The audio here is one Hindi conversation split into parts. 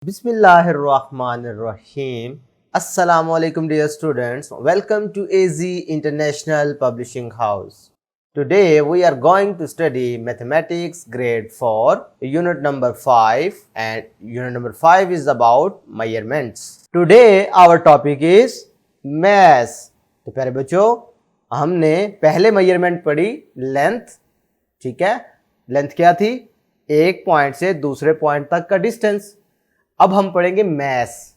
Bismillahirrahmanirrahim. Assalamualaikum dear students. Welcome to AZ International Publishing House. Today we are going to study Mathematics grade 4 unit number 5 and unit number 5 is about measurements. Today our topic is mass. तो प्यारे बच्चों हमने पहले मेजरमेंट पढ़ी लेंथ, ठीक है। लेंथ क्या थी? एक पॉइंट से दूसरे पॉइंट तक का डिस्टेंस। अब हम पढ़ेंगे mass.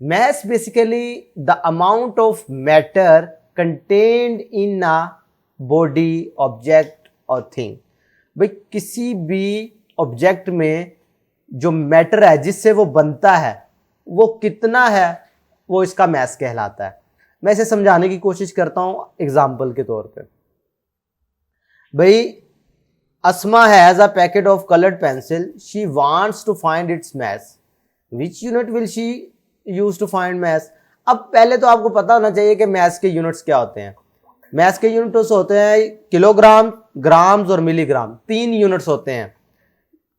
Mass basically the amount of matter contained in a body, object और थिंग। भाई किसी भी ऑब्जेक्ट में जो मैटर है जिससे वो बनता है वो कितना है, वो इसका मैस कहलाता है। मैं इसे समझाने की कोशिश करता हूं एग्जाम्पल के तौर पे। भाई Asma has a packet of coloured pencil, she wants to find its mass. Which unit will she use to find mass? अब पहले तो आपको पता होना चाहिए कि मैस के यूनिट्स क्या होते हैं। मैस के यूनिट्स होते हैं किलोग्राम, ग्राम्स और मिलीग्राम। तीन यूनिट्स होते हैं,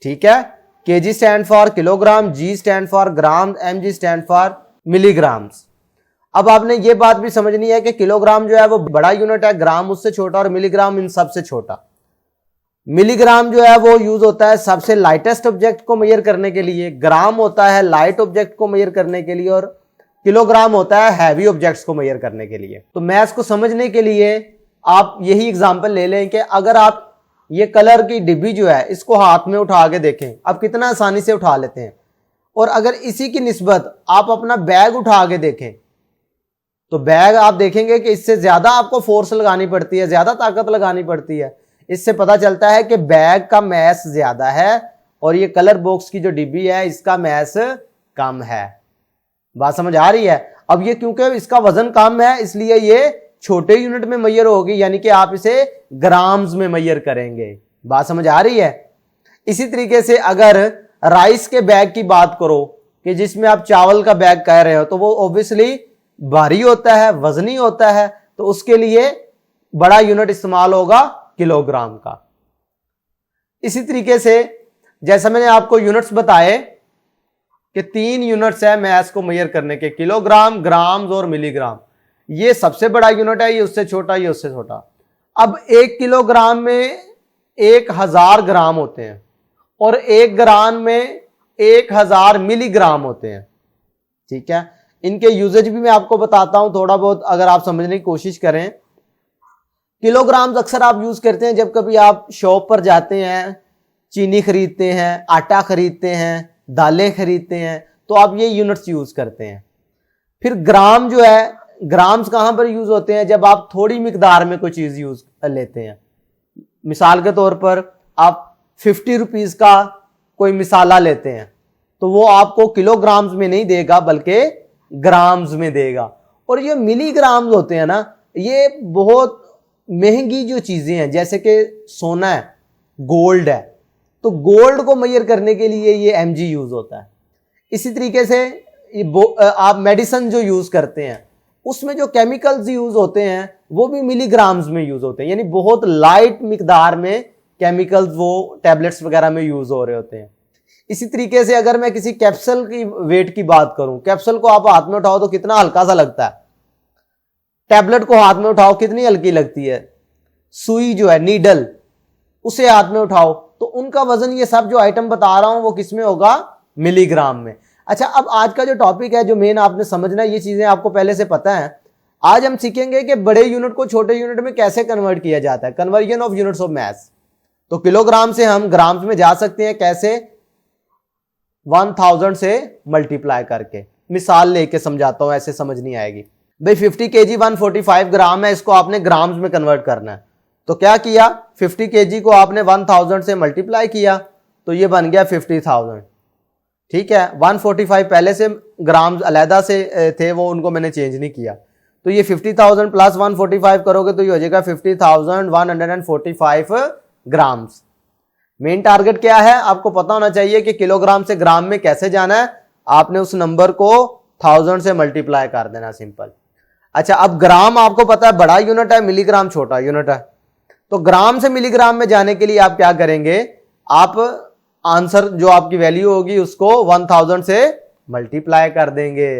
ठीक है। KG stand for kilogram, G stand for gram, MG stand for milligrams. अब आपने ये बात भी समझनी है कि किलोग्राम जो है वो बड़ा यूनिट है, ग्राम उससे छोटा और मिलीग्राम इन सबसे छोटा। मिलीग्राम जो है वो यूज होता है सबसे लाइटेस्ट ऑब्जेक्ट को मेजर करने के लिए, ग्राम होता है लाइट ऑब्जेक्ट को मेजर करने के लिए और किलोग्राम होता है हैवी ऑब्जेक्ट्स को मेजर करने के लिए। तो मैथ्स को समझने के लिए आप यही एग्जांपल ले लें कि अगर आप ये कलर की डिब्बी जो है इसको हाथ में उठा के देखें, आप कितना आसानी से उठा लेते हैं। और अगर इसी की निस्बत आप अपना बैग उठा के देखें तो बैग आप देखेंगे कि इससे ज्यादा आपको फोर्स लगानी पड़ती है, ज्यादा ताकत लगानी पड़ती है। इससे पता चलता है कि बैग का मैस ज्यादा है और ये कलर बॉक्स की जो डिब्बी है इसका मैस कम है। बात समझ आ रही है? अब ये क्योंकि इसका वजन कम है इसलिए ये छोटे यूनिट में मेजर होगी, यानी कि आप इसे ग्राम्स में मेजर करेंगे। बात समझ आ रही है? इसी तरीके से अगर राइस के बैग की बात करो कि जिसमें आप चावल का बैग कह रहे हो तो वो ऑब्वियसली भारी होता है, वजनी होता है, तो उसके लिए बड़ा यूनिट इस्तेमाल होगा किलोग्राम का। इसी तरीके से जैसा मैंने आपको यूनिट्स बताए कि तीन यूनिट्स है मैस को मेजर करने के, किलोग्राम, ग्राम्स और मिलीग्राम। ये सबसे बड़ा यूनिट है, ये उससे छोटा, ये उससे छोटा। अब एक किलोग्राम में 1000 ग्राम होते हैं और एक ग्राम में 1000 मिलीग्राम होते हैं, ठीक है। इनके यूजेज भी मैं आपको बताता हूं थोड़ा बहुत, अगर आप समझने की कोशिश करें। किलोग्राम्स अक्सर आप यूज करते हैं जब कभी आप शॉप पर जाते हैं, चीनी खरीदते हैं, आटा खरीदते हैं, दालें खरीदते हैं, तो आप ये यूनिट्स यूज करते हैं। फिर ग्राम जो है, ग्राम्स कहां पर यूज होते हैं? जब आप थोड़ी मिकदार में कोई चीज यूज लेते हैं। मिसाल के तौर पर आप 50 रुपीज का कोई मिसाला लेते हैं तो वो आपको किलोग्राम्स में नहीं देगा बल्कि ग्राम्स में देगा। और ये मिलीग्राम्स होते हैं ना, ये बहुत महंगी जो चीजें हैं जैसे कि सोना है, गोल्ड है, तो गोल्ड को मेजर करने के लिए ये एमजी यूज होता है। इसी तरीके से आप मेडिसिन जो यूज करते हैं उसमें जो केमिकल्स यूज होते हैं वो भी मिलीग्राम्स में यूज होते हैं, यानी बहुत लाइट मिकदार में केमिकल्स वो टैबलेट्स वगैरह में यूज हो रहे होते हैं। इसी तरीके से अगर मैं किसी कैप्सूल की वेट की बात करूं, कैप्सूल को आप हाथ में उठाओ तो कितना हल्का सा लगता है, टैबलेट को हाथ में उठाओ कितनी हल्की लगती है, सुई जो है नीडल उसे हाथ में उठाओ तो उनका वजन, ये सब जो आइटम बता रहा हूं वो किसमें होगा? मिलीग्राम में। अच्छा, अब आज का जो टॉपिक है, जो मेन आपने समझना है, ये चीजें आपको पहले से पता है। आज हम सीखेंगे कि बड़े यूनिट को छोटे यूनिट में कैसे कन्वर्ट किया जाता है, conversion of units of mass. तो किलोग्राम से हम ग्राम्स में जा सकते हैं, कैसे? 1000 से मल्टीप्लाई करके। मिसाल लेके समझाता हूं, ऐसे समझ नहीं आएगी। भाई 50 केजी 145 ग्राम है, इसको आपने ग्राम्स में कन्वर्ट करना है। तो क्या किया? 50 केजी को आपने 1000 से मल्टीप्लाई किया तो ये बन गया 50,000, ठीक है। 145 पहले से ग्राम्स अलहदा से थे, वो उनको मैंने चेंज नहीं किया। तो ये 50,000 प्लस 145 करोगे तो ये हो जाएगा 50,145 ग्राम्स। मेन टारगेट क्या है? आपको पता होना चाहिए कि किलोग्राम से ग्राम में कैसे जाना है। आपने उस नंबर को 1000 से मल्टीप्लाई कर देना, सिंपल। अच्छा, अब ग्राम आपको पता है बड़ा यूनिट है, मिलीग्राम छोटा यूनिट है। तो ग्राम से मिलीग्राम में जाने के लिए आप क्या करेंगे? आप आंसर जो आपकी वैल्यू होगी उसको 1000 से मल्टीप्लाई कर देंगे।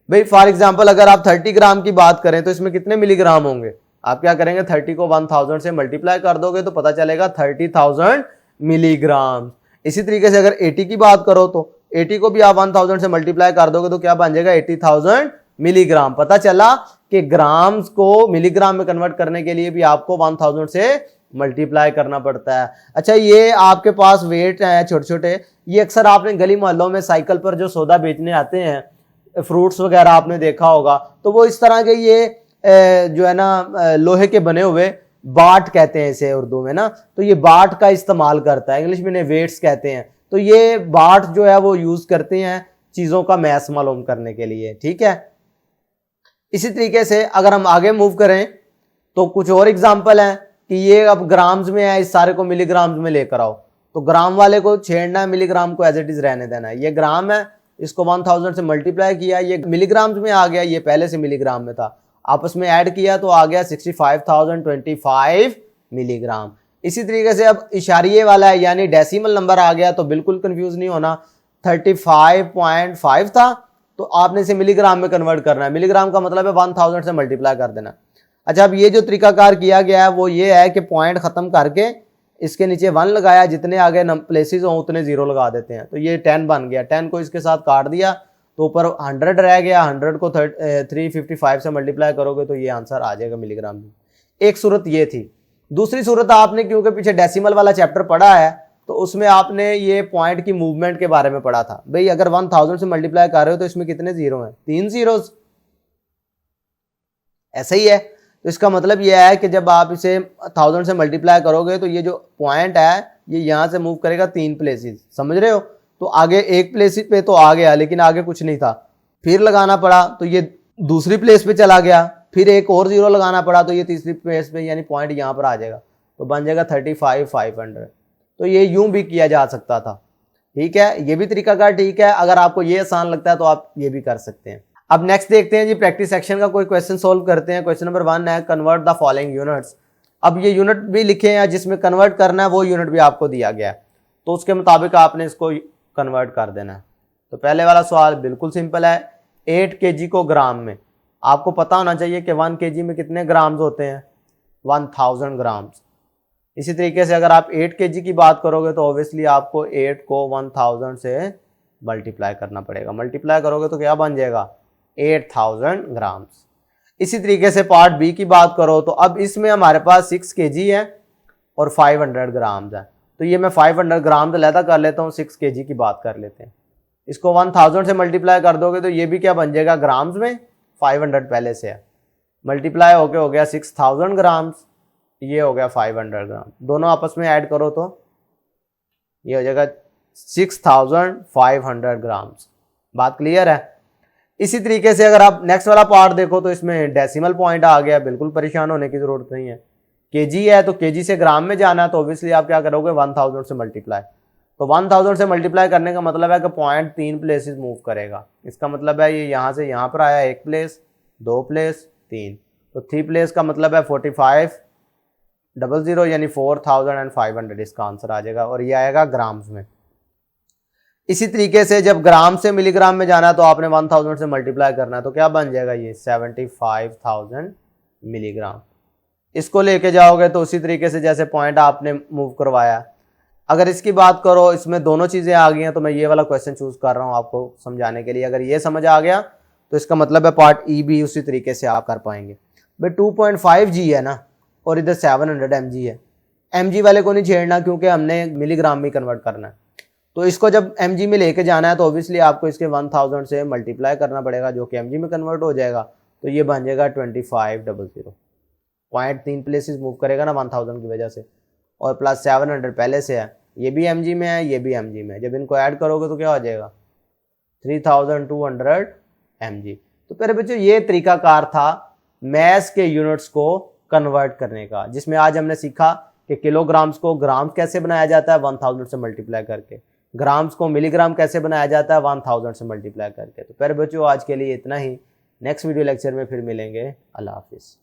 भाई फॉर एग्जांपल अगर आप 30 ग्राम की बात करें तो इसमें कितने मिलीग्राम होंगे, आप क्या करेंगे 30 को 1000 से मल्टीप्लाई कर दोगे तो पता चलेगा 30,000 मिलीग्राम। इसी तरीके से अगर 80 की बात करो तो 80 को भी आप 1000 से मल्टीप्लाई कर दोगे तो क्या बन जाएगा 80,000 मिलीग्राम। पता चला कि ग्राम्स को मिलीग्राम में कन्वर्ट करने के लिए भी आपको 1000 से मल्टीप्लाई करना पड़ता है। अच्छा ये आपके पास वेट है छोटे छोटे, ये अक्सर आपने गली मोहल्लों में साइकिल पर जो सौदा बेचने आते हैं, फ्रूट्स वगैरह आपने देखा होगा, तो वो इस तरह के ये जो है ना लोहे के बने हुए बाट कहते हैं इसे उर्दू में ना, तो ये बाट का इस्तेमाल करता है, इंग्लिश में इन्हें वेट्स कहते हैं। तो ये बाट जो है वो यूज करते हैं चीजों का मैस मालूम करने के लिए, ठीक है। इसी तरीके से अगर हम आगे मूव करें तो कुछ और एग्जांपल हैं कि ये अब ग्राम्स में है, इस सारे को मिलीग्राम्स में लेकर आओ, तो ग्राम वाले को छेड़ना है, मिलीग्राम को एज इट इज रहने देना है। ये ग्राम है, इसको 1000 से मल्टीप्लाई किया, ये मिलीग्राम्स में आ गया, ये पहले से मिलीग्राम में था, आपस में ऐड किया तो आ गया 65,025 मिलीग्राम। इसी तरीके से अब इशारिये वाला है यानी डेसिमल नंबर आ गया तो बिल्कुल कंफ्यूज नहीं होना, 35.5 था तो आपने इसे मिलीग्राम में कन्वर्ट करना है, मिलीग्राम का मतलब है 1000 से मल्टीप्लाई कर देना। अच्छा अब ये जो तरीकाकार किया गया है वो ये है कि पॉइंट खत्म करके इसके नीचे 1 लगाया, जितने आगे प्लेसेस हों उतने 0 लगा देते हैं, तो ये 10 बन गया, 10 को इसके साथ काट दिया तो ऊपर 100 रह गया, 100 को 355 से मल्टीप्लाई करोगे तो ये आंसर आ जाएगा मिलीग्राम में। एक सूरत ये थी। दूसरी सूरत आपने क्योंकि पीछे डेसिमल वाला चैप्टर पढ़ा है तो उसमें आपने ये पॉइंट की मूवमेंट के बारे में पढ़ा था। भाई अगर 1000 से मल्टीप्लाई कर रहे हो तो इसमें कितने जीरो हैं, 3 जीरोस, ऐसा ही है। तो इसका मतलब यह है कि जब आप इसे 1000 से मल्टीप्लाई करोगे तो ये जो पॉइंट है ये यहां से मूव करेगा 3 प्लेसेस, समझ रहे हो। तो आगे एक प्लेस पे तो आ गया लेकिन आगे कुछ नहीं था, फिर लगाना पड़ा तो ये दूसरी प्लेस पे चला गया, फिर एक और 0 लगाना पड़ा तो ये तीसरी प्लेस पे यानी पॉइंट यहां पर आ जाएगा, तो बन जाएगा 35,500। तो ये यूं भी किया जा सकता था, ठीक है, ये भी तरीकाकार ठीक है। अगर आपको ये आसान लगता है तो आप ये भी कर सकते हैं। अब नेक्स्ट देखते हैं जी, प्रैक्टिस सेक्शन का कोई क्वेश्चन सोल्व करते हैं। क्वेश्चन नंबर 1 है कन्वर्ट द फॉलोइंग यूनिट्स। अब ये यूनिट भी लिखे हैं जिसमें कन्वर्ट करना है, वो यूनिट भी आपको दिया गया है तो उसके मुताबिक आपने इसको कन्वर्ट कर देना है। तो पहले वाला सवाल बिल्कुल सिंपल है, 8 kg को ग्राम में, आपको पता होना चाहिए कि 1 kg में कितने ग्राम्स होते हैं, 1000 ग्राम्स। इसी तरीके से अगर आप 8 kg की बात करोगे तो ऑब्वियसली आपको 8 को 1000 से मल्टीप्लाई करना पड़ेगा, मल्टीप्लाई करोगे तो क्या बन जाएगा 8000 ग्राम्स। इसी तरीके से पार्ट बी की बात करो तो अब इसमें हमारे पास 6 kg है और 500 ग्राम्स है, तो ये मैं 500 ग्राम अलहदा कर लेता हूँ, 6 kg की बात कर लेते हैं। इसको 1000 से मल्टीप्लाई कर दोगे तो ये भी क्या बन जाएगा ग्राम्स में, 500 पहले से है, मल्टीप्लाई होके हो गया 6000 ग्राम्स, ये हो गया 500 ग्राम, दोनों आपस में ऐड करो तो ये हो जाएगा 6500 ग्राम्स। बात क्लियर है। इसी तरीके से अगर आप नेक्स्ट वाला पार्ट देखो तो इसमें डेसिमल पॉइंट आ गया, बिल्कुल परेशान होने की जरूरत नहीं है। केजी है तो केजी से ग्राम में जाना है तो ऑब्वियसली आप क्या करोगे 1000 से मल्टीप्लाई, तो 1000 से मल्टीप्लाई करने का मतलब है कि पॉइंट 3 प्लेसेस मूव करेगा। इसका मतलब है ये यहाँ से यहाँ पर आया 1 प्लेस, 2 प्लेस, 3, तो 3 प्लेस का मतलब है 4500 यानी 4500 इसका आंसर आ जाएगा और ये आएगा ग्राम्स में। इसी तरीके से जब ग्राम से मिलीग्राम में जाना है तो आपने 1000 से मल्टीप्लाई करना है तो क्या बन जाएगा ये 75,000 मिलीग्राम। इसको लेके जाओगे तो उसी तरीके से जैसे पॉइंट आपने मूव करवाया। अगर इसकी बात करो इसमें दोनों चीज़ें आ गई हैं तो मैं ये वाला क्वेश्चन चूज कर रहा हूँ आपको समझाने के लिए। अगर ये समझ आ गया तो इसका मतलब है पार्ट ई भी उसी तरीके से आप कर पाएंगे। भाई 2.5 G है ना और इधर 700 mg है, mg वाले को नहीं छेड़ना क्योंकि हमने मिलीग्राम में कन्वर्ट करना है। तो इसको जब mg में लेके जाना है तो ऑब्वियसली आपको इसके 1000 से मल्टीप्लाई करना पड़ेगा जो कि mg में कन्वर्ट हो जाएगा, तो ये बन जाएगा 2500। पॉइंट 3 प्लेसेस मूव करेगा ना 1000 की वजह से, और प्लस 700 पहले से है, ये भी mg में है, ये भी mg में है, जब इनको ऐड करोगे तो क्या हो जाएगा 3200 mg। तो प्यारे बच्चों ये तरीकाकार था मैस के यूनिट्स को कन्वर्ट करने का, जिसमें आज हमने सीखा कि किलोग्राम्स को ग्राम कैसे बनाया जाता है 1000 से मल्टीप्लाई करके, ग्राम्स को मिलीग्राम कैसे बनाया जाता है 1000 से मल्टीप्लाई करके। तो प्यारे बच्चों आज के लिए इतना ही, नेक्स्ट वीडियो लेक्चर में फिर मिलेंगे। अल्लाह हाफिज़।